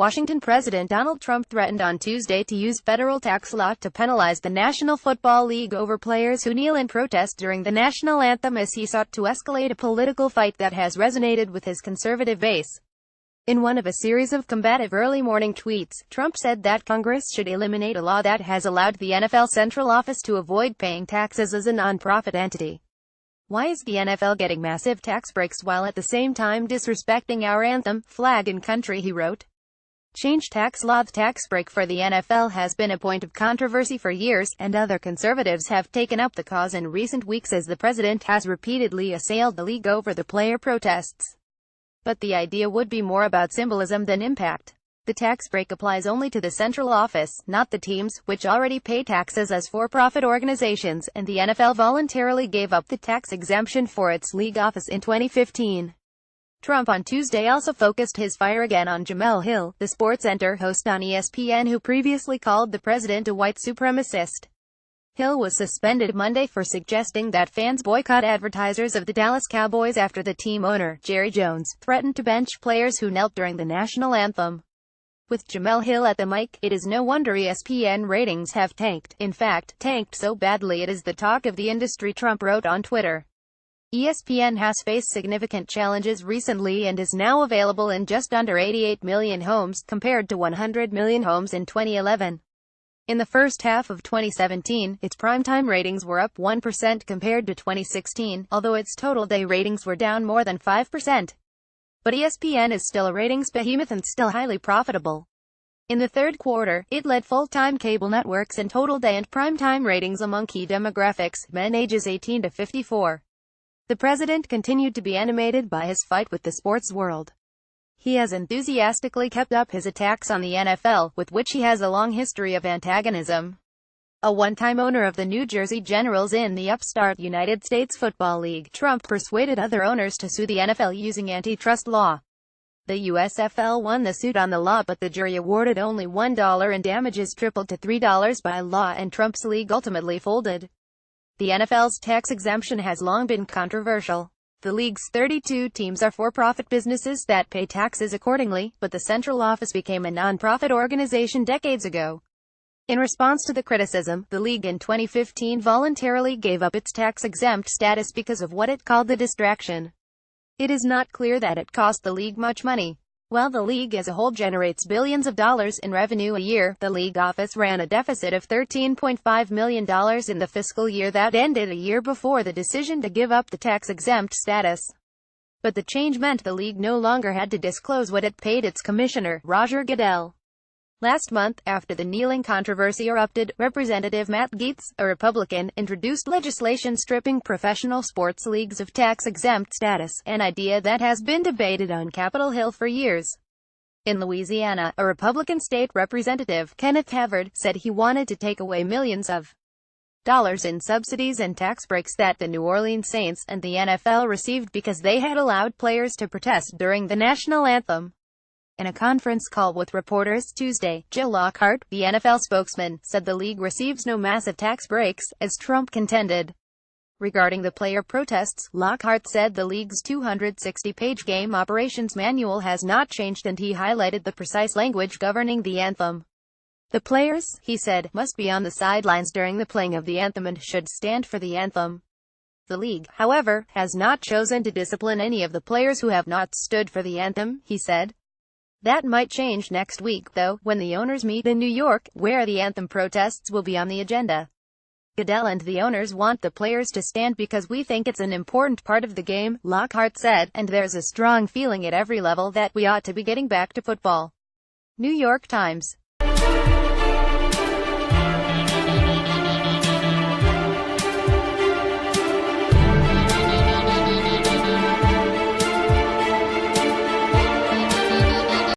Washington President Donald Trump threatened on Tuesday to use federal tax law to penalize the National Football League over players who kneel in protest during the national anthem as he sought to escalate a political fight that has resonated with his conservative base. In one of a series of combative early morning tweets, Trump said that Congress should eliminate a law that has allowed the NFL central office to avoid paying taxes as a non-profit entity. Why is the NFL getting massive tax breaks while at the same time disrespecting our anthem, flag and country, he wrote. Change tax law. The tax break for the NFL has been a point of controversy for years, and other conservatives have taken up the cause in recent weeks as the president has repeatedly assailed the league over the player protests. But the idea would be more about symbolism than impact. The tax break applies only to the central office, not the teams, which already pay taxes as for-profit organizations, and the NFL voluntarily gave up the tax exemption for its league office in 2015. Trump on Tuesday also focused his fire again on Jemele Hill, the SportsCenter host on ESPN who previously called the president a white supremacist. Hill was suspended Monday for suggesting that fans boycott advertisers of the Dallas Cowboys after the team owner, Jerry Jones, threatened to bench players who knelt during the national anthem. With Jemele Hill at the mic, it is no wonder ESPN ratings have tanked. In fact, tanked so badly it is the talk of the industry, Trump wrote on Twitter. ESPN has faced significant challenges recently and is now available in just under 88 million homes, compared to 100 million homes in 2011. In the first half of 2017, its primetime ratings were up 1% compared to 2016, although its total day ratings were down more than 5%. But ESPN is still a ratings behemoth and still highly profitable. In the third quarter, it led full-time cable networks in total day and primetime ratings among key demographics, men ages 18 to 54. The president continued to be animated by his fight with the sports world. He has enthusiastically kept up his attacks on the NFL, with which he has a long history of antagonism. A one-time owner of the New Jersey Generals in the upstart United States Football League, Trump persuaded other owners to sue the NFL using antitrust law. The USFL won the suit on the law, but the jury awarded only $1 and damages tripled to $3 by law, and Trump's league ultimately folded. The NFL's tax exemption has long been controversial. The league's 32 teams are for-profit businesses that pay taxes accordingly, but the central office became a non-profit organization decades ago. In response to the criticism, the league in 2015 voluntarily gave up its tax-exempt status because of what it called the distraction. It is not clear that it cost the league much money. While the league as a whole generates billions of dollars in revenue a year, the league office ran a deficit of $13.5 million in the fiscal year that ended a year before the decision to give up the tax-exempt status. But the change meant the league no longer had to disclose what it paid its commissioner, Roger Goodell. Last month, after the kneeling controversy erupted, Representative Matt Gaetz, a Republican, introduced legislation stripping professional sports leagues of tax-exempt status, an idea that has been debated on Capitol Hill for years. In Louisiana, a Republican state representative, Kenneth Havard, said he wanted to take away millions of dollars in subsidies and tax breaks that the New Orleans Saints and the NFL received because they had allowed players to protest during the national anthem. In a conference call with reporters Tuesday, Joe Lockhart, the NFL spokesman, said the league receives no massive tax breaks, as Trump contended. Regarding the player protests, Lockhart said the league's 260-page game operations manual has not changed, and he highlighted the precise language governing the anthem. The players, he said, must be on the sidelines during the playing of the anthem and should stand for the anthem. The league, however, has not chosen to discipline any of the players who have not stood for the anthem, he said. That might change next week, though, when the owners meet in New York, where the anthem protests will be on the agenda. Goodell and the owners want the players to stand because we think it's an important part of the game, Lockhart said, and there's a strong feeling at every level that we ought to be getting back to football. New York Times.